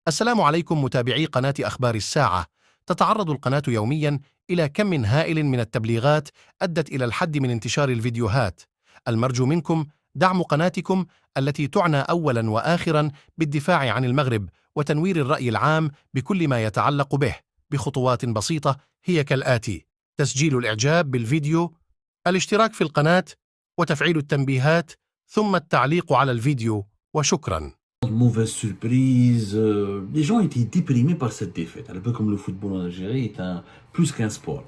السلام عليكم متابعي قناة أخبار الساعة. تتعرض القناة يوميا إلى كم هائل من التبليغات أدت إلى الحد من انتشار الفيديوهات. المرجو منكم دعم قناتكم التي تعنى أولا وآخرا بالدفاع عن المغرب وتنوير الرأي العام بكل ما يتعلق به بخطوات بسيطة هي كالآتي: تسجيل الإعجاب بالفيديو، الاشتراك في القناة، وتفعيل التنبيهات، ثم التعليق على الفيديو، وشكرا. Mauvaise surprise, les gens étaient déprimés par cette défaite. Un peu comme le football en Algérie est plus qu'un sport.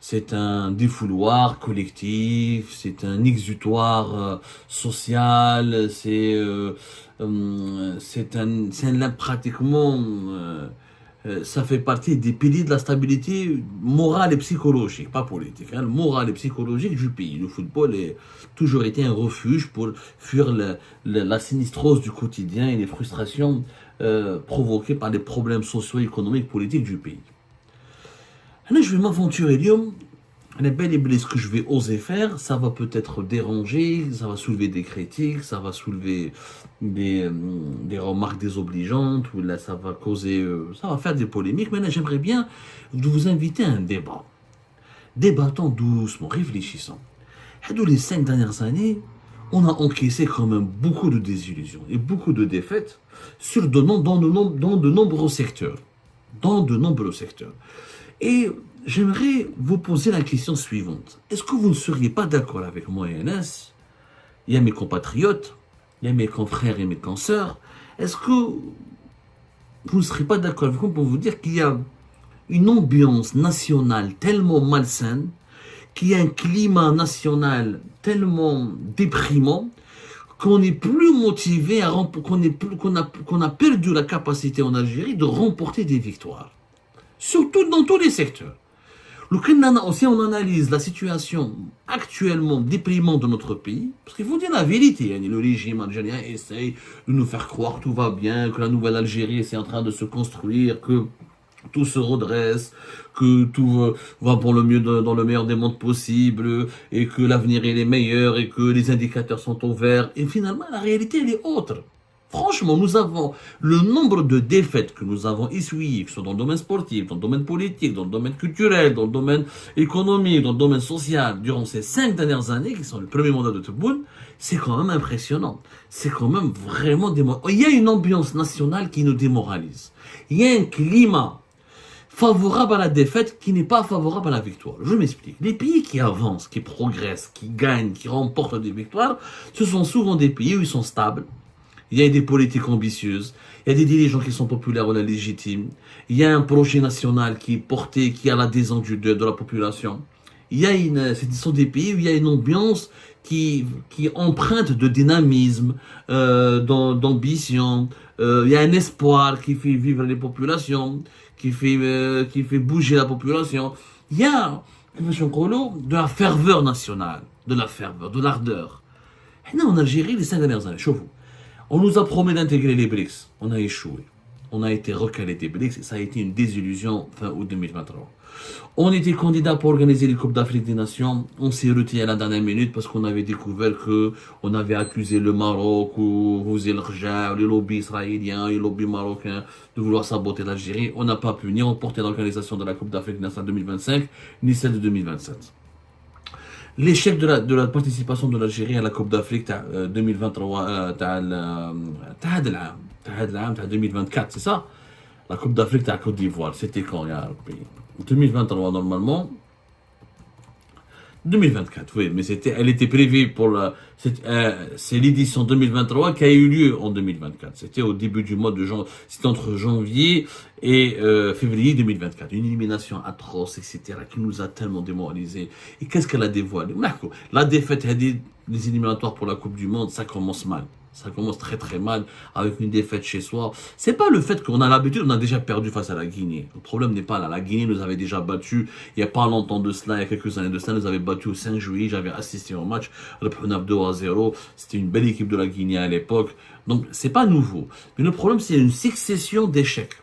C'est un défouloir collectif, c'est un exutoire social, pratiquement, ça fait partie des piliers de la stabilité morale et psychologique, pas politique, hein, morale et psychologique du pays. Le football a toujours été un refuge pour fuir la sinistrose du quotidien et les frustrations provoquées par les problèmes socio-économiques, politiques du pays. Là, je vais m'aventurer, ce que je vais oser faire, ça va peut-être déranger, ça va soulever des critiques, ça va soulever des remarques désobligeantes, ou là, ça va causer, ça va faire des polémiques. Mais là, j'aimerais bien vous inviter à un débat. Débattons doucement, réfléchissons. Dans les 5 dernières années, on a encaissé quand même beaucoup de désillusions et beaucoup de défaites dans de nombreux secteurs. Et j'aimerais vous poser la question suivante. Est-ce que vous ne seriez pas d'accord avec moi et Anas? Il y a mes compatriotes, il y a mes confrères et mes consoeurs. Est-ce que vous ne serez pas d'accord avec moi pour vous dire qu'il y a une ambiance nationale tellement malsaine, qu'il y a un climat national tellement déprimant, qu'on n'est plus motivé, qu'on a perdu la capacité en Algérie de remporter des victoires. Surtout dans tous les secteurs. Si on analyse la situation actuellement déprimante de notre pays, parce qu'il faut dire la vérité, le régime algérien essaye de nous faire croire que tout va bien, que la nouvelle Algérie est en train de se construire, que tout se redresse, que tout va pour le mieux dans le meilleur des mondes possibles, et que l'avenir est meilleur, et que les indicateurs sont au vert. Et finalement, la réalité, elle est autre. Franchement, nous avons le nombre de défaites que nous avons essuyées, que ce soit dans le domaine sportif, dans le domaine politique, dans le domaine culturel, dans le domaine économique, dans le domaine social, durant ces 5 dernières années, qui sont le premier mandat de Tebboune, c'est quand même impressionnant. C'est quand même vraiment démoralisant. Il y a une ambiance nationale qui nous démoralise. Il y a un climat favorable à la défaite qui n'est pas favorable à la victoire. Je m'explique. Les pays qui avancent, qui progressent, qui gagnent, qui remportent des victoires, ce sont souvent des pays où ils sont stables. Il y a des politiques ambitieuses, il y a des dirigeants qui sont populaires ou légitimes, il y a un projet national qui est porté, qui a l'adhésion de la population. Ce sont des pays où il y a une ambiance qui emprunte de dynamisme, d'ambition. Il y a un espoir qui fait vivre les populations, qui fait bouger la population. Il y a de la ferveur nationale, de l'ardeur. Et là, en Algérie, les 5 dernières années, chauffe-vous. On nous a promis d'intégrer les BRICS. On a échoué. On a été recalé des BRICS et ça a été une désillusion fin août 2023. On était candidat pour organiser les Coupes d'Afrique des Nations. On s'est retiré à la dernière minute parce qu'on avait découvert qu'on avait accusé le Maroc ou les lobbies israéliens, les lobbies marocains de vouloir saboter l'Algérie. On n'a pas pu ni remporter l'organisation de la Coupe d'Afrique des Nations 2025, ni celle de 2027. L'échec de la participation de l'Algérie à la Coupe d'Afrique 2023, 2024, c'est ça? La Coupe d'Afrique à Côte d'Ivoire, c'était quand il y a 2023 normalement. 2024, oui, mais elle était prévue pour c'est l'édition 2023 qui a eu lieu en 2024. C'était au début du mois de janvier, c'était entre janvier et février 2024. Une élimination atroce, etc., qui nous a tellement démoralisés. Et qu'est-ce qu'elle a dévoilé? La défaite des éliminatoires pour la Coupe du Monde, ça commence mal. Ça commence très très mal avec une défaite chez soi. C'est pas le fait qu'on a l'habitude, on a déjà perdu face à la Guinée. Le problème n'est pas là. La Guinée nous avait déjà battu il n'y a pas longtemps de cela, il y a quelques années de cela, nous avait battu au 5 juillet. J'avais assisté au match, le 2-0. C'était une belle équipe de la Guinée à l'époque. Donc c'est pas nouveau. Mais le problème, c'est une succession d'échecs.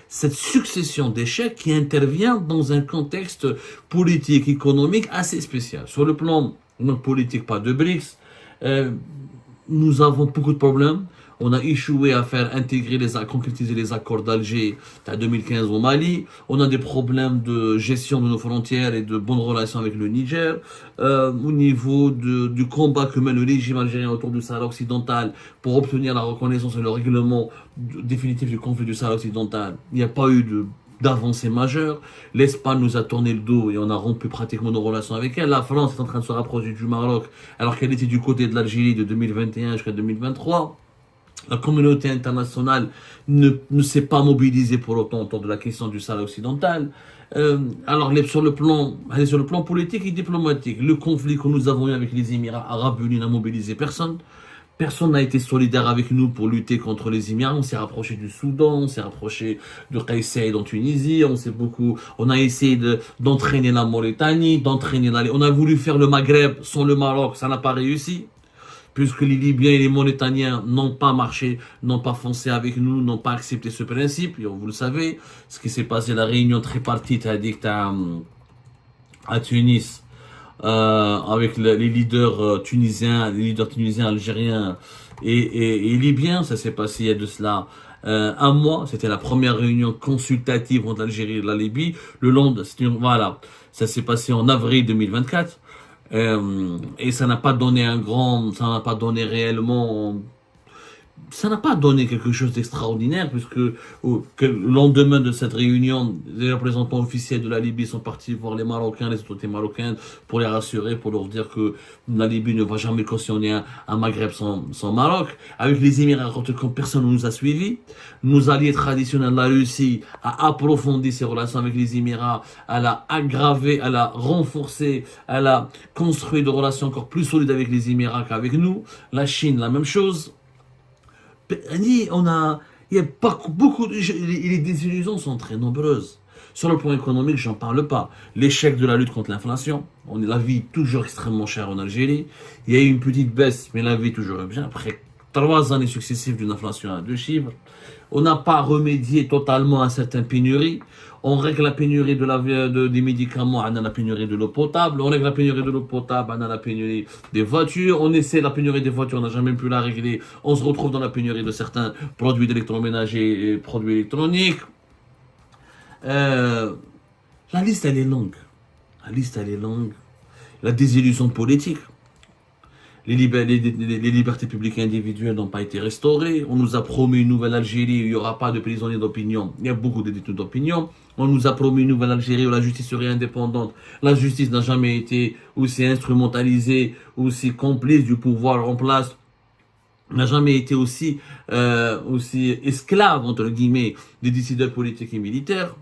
Cette succession d'échecs qui intervient dans un contexte politique, économique assez spécial. Sur le plan politique, pas de BRICS. Nous avons beaucoup de problèmes. On a échoué à faire intégrer, à concrétiser les accords d'Alger en 2015 au Mali. On a des problèmes de gestion de nos frontières et de bonnes relations avec le Niger. Au niveau du combat que mène le régime algérien autour du Sahara occidental pour obtenir la reconnaissance et le règlement définitif du conflit du Sahara occidental, il n'y a pas eu d'avancée majeure. L'Espagne nous a tourné le dos et on a rompu pratiquement nos relations avec elle. La France est en train de se rapprocher du Maroc alors qu'elle était du côté de l'Algérie de 2021 jusqu'à 2023. La communauté internationale ne s'est pas mobilisée pour autant autour de la question du Sahara occidental. Alors sur le plan politique et diplomatique, le conflit que nous avons eu avec les Émirats arabes unis n'a mobilisé personne. Personne n'a été solidaire avec nous pour lutter contre les Émirats. On s'est rapproché du Soudan, on s'est rapproché de Kais Saïed en Tunisie, on a essayé d'entraîner la Mauritanie, on a voulu faire le Maghreb sans le Maroc, ça n'a pas réussi. Puisque les Libyens et les Mauritaniens n'ont pas marché, n'ont pas foncé avec nous, n'ont pas accepté ce principe. Et vous le savez, ce qui s'est passé, la réunion tripartite à Tunis, avec les leaders tunisiens, algériens et libyens. Ça s'est passé il y a de cela un mois. C'était la première réunion consultative entre l'Algérie et la Libye. Voilà, ça s'est passé en avril 2024. Et ça n'a pas donné ça n'a pas donné quelque chose d'extraordinaire, puisque le lendemain de cette réunion, les représentants officiels de la Libye sont partis voir les Marocains, les autorités marocaines, pour les rassurer, pour leur dire que la Libye ne va jamais cautionner un Maghreb sans Maroc. Avec les Émirats, quand personne ne nous a suivis, nos alliés traditionnels, la Russie, a approfondi ses relations avec les Émirats, elle a aggravé, elle a renforcé, elle a construit des relations encore plus solides avec les Émirats qu'avec nous. La Chine, la même chose. Il y a pas beaucoup les désillusions sont très nombreuses. Sur le plan économique, j'en parle pas. L'échec de la lutte contre l'inflation. La vie est toujours extrêmement chère en Algérie. Il y a eu une petite baisse, mais la vie est toujours bien. Après 3 années successives d'une inflation à 2 chiffres, on n'a pas remédié totalement à certaines pénuries. On règle la pénurie des médicaments, on a la pénurie de l'eau potable. On règle la pénurie de l'eau potable, on a la pénurie des voitures. On essaie la pénurie des voitures, on n'a jamais pu la régler. On se retrouve dans la pénurie de certains produits d'électroménager et produits électroniques. La liste, elle est longue. La désillusion politique. Les libertés publiques et individuelles n'ont pas été restaurées. On nous a promis une nouvelle Algérie où il n'y aura pas de prisonniers d'opinion. Il y a beaucoup de détenus d'opinion. On nous a promis une nouvelle Algérie où la justice serait indépendante. La justice n'a jamais été aussi instrumentalisée, aussi complice du pouvoir en place. N'a jamais été aussi esclave, entre guillemets, des décideurs politiques et militaires.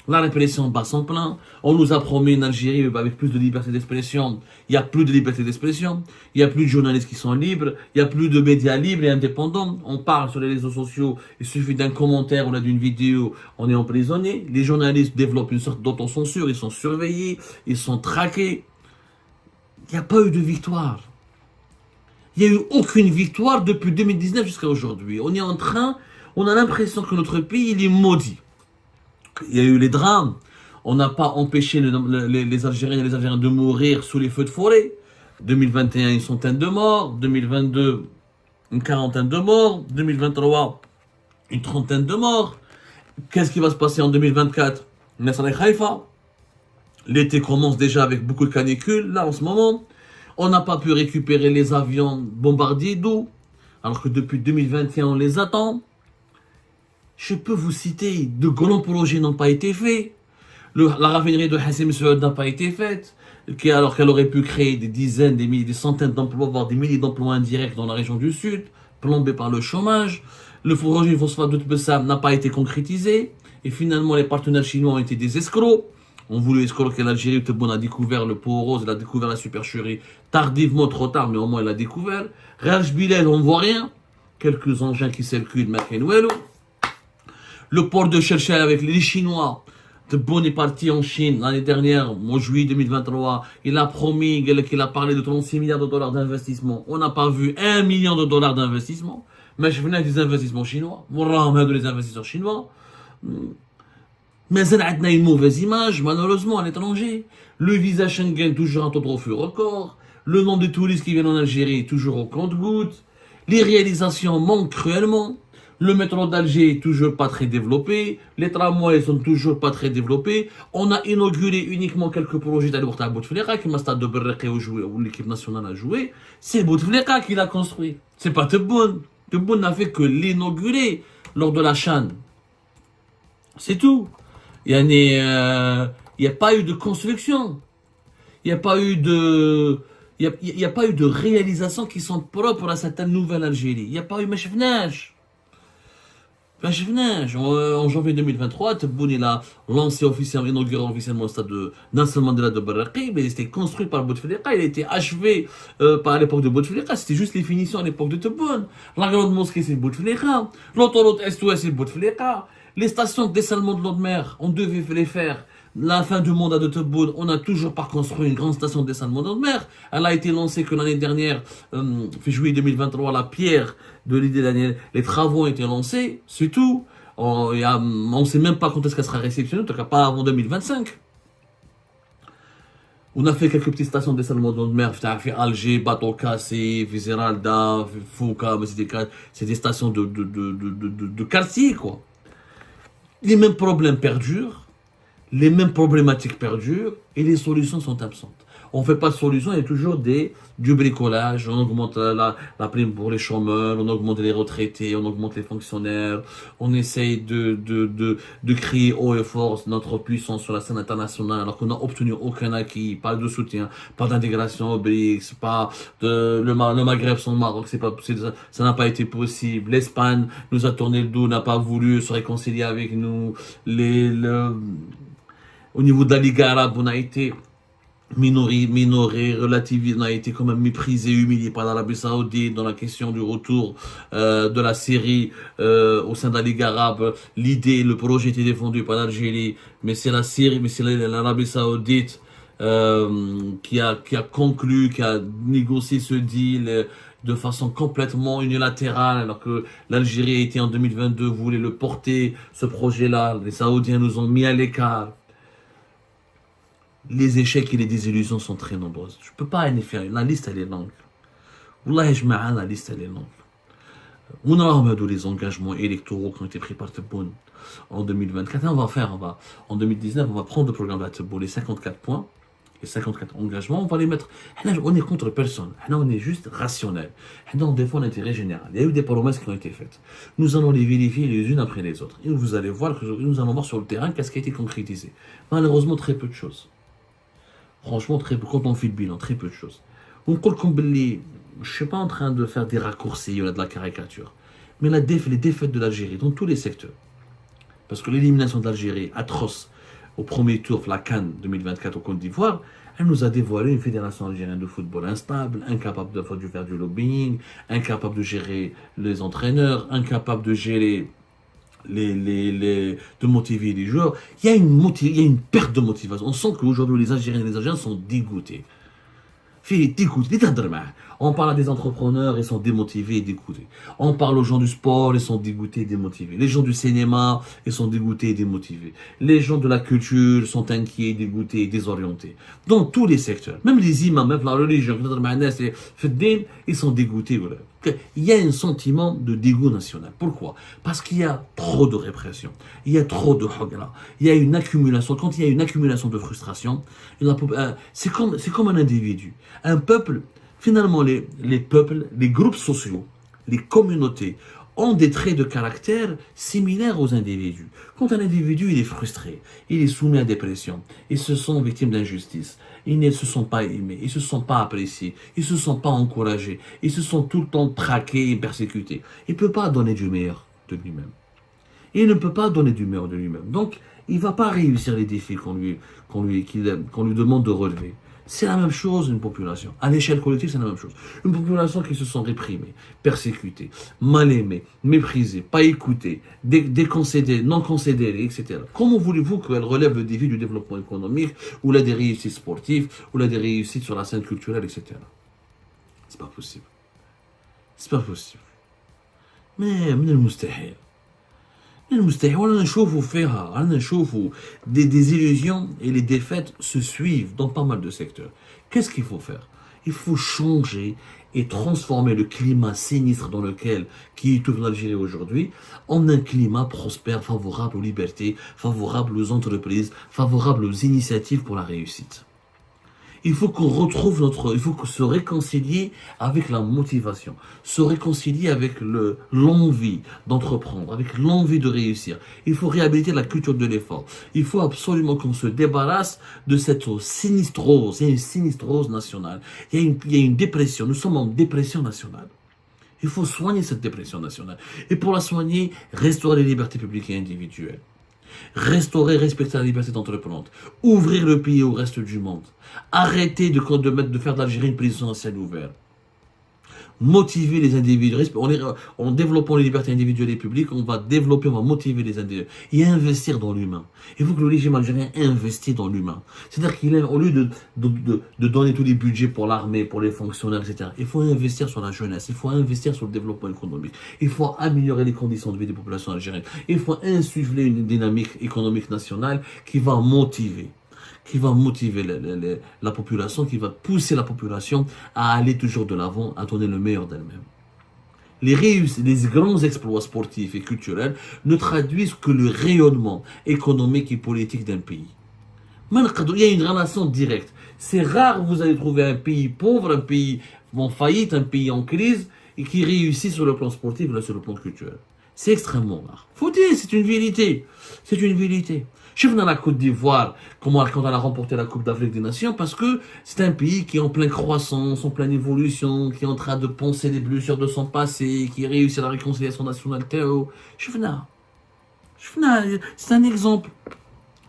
La répression bat son plein. On nous a promis une Algérie avec plus de liberté d'expression. Il n'y a plus de liberté d'expression. Il n'y a plus de journalistes qui sont libres. Il n'y a plus de médias libres et indépendants. On parle sur les réseaux sociaux. Il suffit d'un commentaire ou d'une vidéo. On est emprisonné. Les journalistes développent une sorte d'autocensure. Ils sont surveillés. Ils sont traqués. Il n'y a pas eu de victoire. Il n'y a eu aucune victoire depuis 2019 jusqu'à aujourd'hui. On a l'impression que notre pays, il est maudit. Il y a eu les drames. On n'a pas empêché les Algériens et les Algériens de mourir sous les feux de forêt. 2021, une centaine de morts. 2022, une quarantaine de morts. 2023, une trentaine de morts. Qu'est-ce qui va se passer en 2024? L'été commence déjà avec beaucoup de canicules, là, en ce moment. On n'a pas pu récupérer les avions bombardiers d'eau, alors que depuis 2021, on les attend. Je peux vous citer, de grands projets n'ont pas été faits. La raffinerie de Hassim Saoud n'a pas été faite, alors qu'elle aurait pu créer des dizaines, des milliers, des centaines d'emplois, voire des milliers d'emplois indirects dans la région du Sud, plombés par le chômage. Le projet phosphate de Tbessam n'a pas été concrétisé. Et finalement, les partenaires chinois ont été des escrocs. On voulait escroquer l'Algérie. Tebboune a découvert le pot rose, il a découvert la supercherie. Tardivement, trop tard, mais au moins il a découvert. Raj Bilal, on ne voit rien. Quelques engins qui circulent, Makenwelo. Le port de Cherchel avec les Chinois. Tebboune est parti en Chine l'année dernière, en juillet 2023. Il a promis qu'il a parlé de 36 milliards de dollars d'investissement. On n'a pas vu 1 million de dollars d'investissement. Mais je venais des investissements chinois. Les investisseurs chinois. Mais ça a une mauvaise image, malheureusement, à l'étranger. Le visa Schengen, toujours un taux de refus record. Le nombre de touristes qui viennent en Algérie, toujours au compte-gouttes. Les réalisations manquent cruellement. Le métro d'Alger est toujours pas très développé. Les tramways sont toujours pas très développés. On a inauguré uniquement quelques projets d'aéroport à Bouteflika, qui m'a stade de Berreke où l'équipe nationale a joué. C'est Bouteflika qui l'a construit. C'est pas Tebboune. Tebboune n'a fait que l'inaugurer lors de la CHAN. C'est tout. Il n'y a pas eu de construction. Il n'y a pas eu de... Il y a pas eu de réalisations qui sont propres à cette nouvelle Algérie. Il n'y a pas eu Machefnage. En janvier 2023, Tebboune il a lancé officiellement, inauguré officiellement le stade de Nelson Mandela de Berraki, mais il était construit par Bouteflika, il a été achevé par l'époque de Bouteflika, c'était juste les finitions à l'époque de Tebboune. La grande mosquée c'est Bouteflika, l'autoroute Est-Ouest c'est Bouteflika, les stations de dessalement de l'eau de mer, on devait les faire. La fin du mandat de Tebboune, on n'a toujours pas construit une grande station de dessalement de l'eau de mer. Elle a été lancée que l'année dernière, juillet 2023, la pierre de l'idée d'année, les travaux ont été lancés, c'est tout. On ne sait même pas quand est-ce qu'elle sera réceptionnée, en tout cas pas avant 2025. On a fait quelques petites stations de dessalement de l'eau de mer, Alger, Bateau Cassé, Vizeralda, Fouca, c'est des stations de quartier, quoi. Les mêmes problèmes perdurent. Les mêmes problématiques perdurent et les solutions sont absentes. On ne fait pas de solution, il y a toujours du bricolage, on augmente la prime pour les chômeurs, on augmente les retraités, on augmente les fonctionnaires, on essaye de crier haut et fort notre puissance sur la scène internationale alors qu'on n'a obtenu aucun acquis, pas de soutien, pas d'intégration au BRICS, pas le Maghreb sans le Maroc, ça n'a pas été possible. L'Espagne nous a tourné le dos, n'a pas voulu se réconcilier avec nous. Au niveau de la Ligue arabe, on a été minoré, relativisé, on a été quand même méprisé, humilié par l'Arabie Saoudite dans la question du retour de la Syrie au sein de la Ligue arabe. L'idée, le projet était défendu par l'Algérie, mais c'est la Syrie, mais c'est l'Arabie Saoudite qui a conclu, qui a négocié ce deal de façon complètement unilatérale, alors que l'Algérie était en 2022, voulait le porter, ce projet-là. Les Saoudiens nous ont mis à l'écart. Les échecs et les désillusions sont très nombreuses. Je ne peux pas en faire. La liste, elle est longue. Wallahi, la liste, elle est longue. On a les engagements électoraux qui ont été pris par Tebboune en 2024. En 2019, on va prendre le programme de Tebboune, les 54 points, les 54 engagements, on va les mettre. On est contre personne. On est juste rationnel. On défend l'intérêt général. Il y a eu des promesses qui ont été faites. Nous allons les vérifier les unes après les autres. Et vous allez voir que nous allons voir sur le terrain qu'est-ce qui a été concrétisé. Malheureusement, très peu de choses. Franchement, très peu. Quand on fait le bilan, très peu de choses. On dit comme je ne suis pas en train de faire des raccourcis, de la caricature. Mais les défaites de l'Algérie dans tous les secteurs. Parce que l'élimination de l'Algérie, atroce, au premier tour, la CAN 2024 au Côte d'Ivoire, elle nous a dévoilé une fédération algérienne de football instable, incapable de faire du lobbying, incapable de gérer les entraîneurs, incapable de gérer de motiver les joueurs. Il y a une perte de motivation. On sent qu'aujourd'hui les Algériens et les Algériens sont dégoûtés. On parle à des entrepreneurs, ils sont démotivés et dégoûtés. On parle aux gens du sport, ils sont dégoûtés et démotivés. Les gens du cinéma, ils sont dégoûtés et démotivés. Les gens de la culture sont inquiets, dégoûtés et désorientés. Dans tous les secteurs. Même les imams, même la religion, ils sont dégoûtés. Il y a un sentiment de dégoût national. Pourquoi? Parce qu'il y a trop de répression. Il y a trop de hogla. Il y a une accumulation. Quand il y a une accumulation de frustration, c'est comme un individu. Un peuple, finalement, les peuples, les groupes sociaux, les communautés ont des traits de caractère similaires aux individus. Quand un individu il est frustré, il est soumis à des pressions, ils se sont victimes d'injustice, ils ne se sont pas aimés, ils ne se sont pas appréciés, ils ne se sont pas encouragés, ils se sont tout le temps traqués et persécutés. Il ne peut pas donner du meilleur de lui-même. Il ne peut pas donner du meilleur de lui-même. Donc, il ne va pas réussir les défis qu'on lui demande de relever. C'est la même chose une population. À l'échelle collective, c'est la même chose. Une population qui se sent réprimée, persécutée, mal aimée, méprisée, pas écoutée, déconsidérée, non considérée, etc. Comment voulez-vous qu'elle relève le défi du développement économique, ou là des réussites sportives, ou là des réussites sur la scène culturelle, etc. C'est pas possible. C'est pas possible. Mais, من المستحيل. Des illusions et les défaites se suivent dans pas mal de secteurs. Qu'est-ce qu'il faut faire? Il faut changer et transformer le climat sinistre dans lequel qui étouffe l'Algérie aujourd'hui en un climat prospère, favorable aux libertés, favorable aux entreprises, favorable aux initiatives pour la réussite. Il faut qu'on retrouve il faut se réconcilier avec la motivation, se réconcilier avec l'envie d'entreprendre, avec l'envie de réussir. Il faut réhabiliter la culture de l'effort. Il faut absolument qu'on se débarrasse de cette sinistrose. Il y a une sinistrose nationale. Il y a une dépression. Nous sommes en dépression nationale. Il faut soigner cette dépression nationale. Et pour la soigner, restaurer les libertés publiques et individuelles. Restaurer, respecter la liberté d'entreprendre. Ouvrir le pays au reste du monde. Arrêter de faire de l'Algérie une prison à ciel ouvert. Motiver les individus. En développant les libertés individuelles et publiques, on va motiver les individus. Et investir dans l'humain. Il faut que le régime algérien investisse dans l'humain. C'est-à-dire qu'au lieu de donner tous les budgets pour l'armée, pour les fonctionnaires, etc., il faut investir sur la jeunesse. Il faut investir sur le développement économique. Il faut améliorer les conditions de vie des populations algériennes. Il faut insuffler une dynamique économique nationale qui va motiver la population, qui va pousser la population à aller toujours de l'avant, à donner le meilleur d'elle-même. Les grands exploits sportifs et culturels ne traduisent que le rayonnement économique et politique d'un pays. Il y a une relation directe. C'est rare que vous allez trouver un pays pauvre, un pays en faillite, un pays en crise, et qui réussit sur le plan sportif et sur le plan culturel. C'est extrêmement rare. Faut dire, c'est une vérité. C'est une vérité. Je suis venu à la Côte d'Ivoire, quand elle a remporté la Coupe d'Afrique des Nations, parce que c'est un pays qui est en pleine croissance, en pleine évolution, qui est en train de penser les blessures de son passé, qui réussit la réconciliation nationale. Je suis venu. C'est un exemple.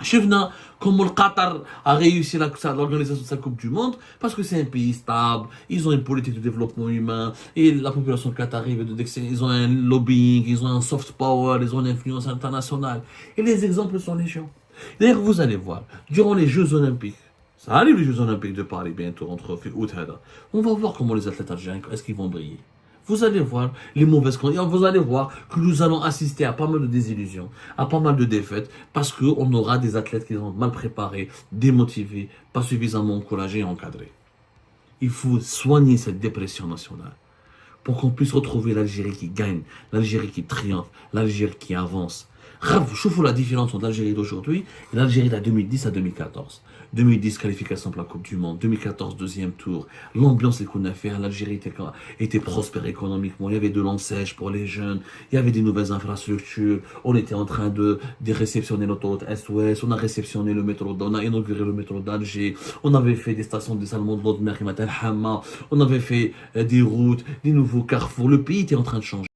Je suis venu comment le Qatar a réussi l'organisation de sa Coupe du Monde, parce que c'est un pays stable, ils ont une politique de développement humain, et la population qatarienne, ils ont un lobbying, ils ont un soft power, ils ont une influence internationale. Et les exemples sont légion. D'ailleurs, vous allez voir, durant les Jeux Olympiques, ça arrive les Jeux Olympiques de Paris bientôt, entre août et on va voir comment les athlètes algériens, est-ce qu'ils vont briller. Vous allez voir les mauvaises conditions. Vous allez voir que nous allons assister à pas mal de désillusions, à pas mal de défaites, parce qu'on aura des athlètes qui sont mal préparés, démotivés, pas suffisamment encouragés et encadrés. Il faut soigner cette dépression nationale pour qu'on puisse retrouver l'Algérie qui gagne, l'Algérie qui triomphe, l'Algérie qui avance. Je vous la différence entre l'Algérie d'aujourd'hui et l'Algérie de 2010 à 2014. 2010, qualification pour la Coupe du Monde. 2014, deuxième tour. L'ambiance qu'on a fait, l'Algérie était prospère économiquement. Il y avait de l'enseigne pour les jeunes. Il y avait des nouvelles infrastructures. On était en train de réceptionner l'autoroute Est-Ouest. On a réceptionné le métro, on a inauguré le métro d'Alger. On avait fait des stations de dessalement de l'eau de mer qui m'appelle Hamma. On avait fait des routes, des nouveaux carrefours. Le pays était en train de changer.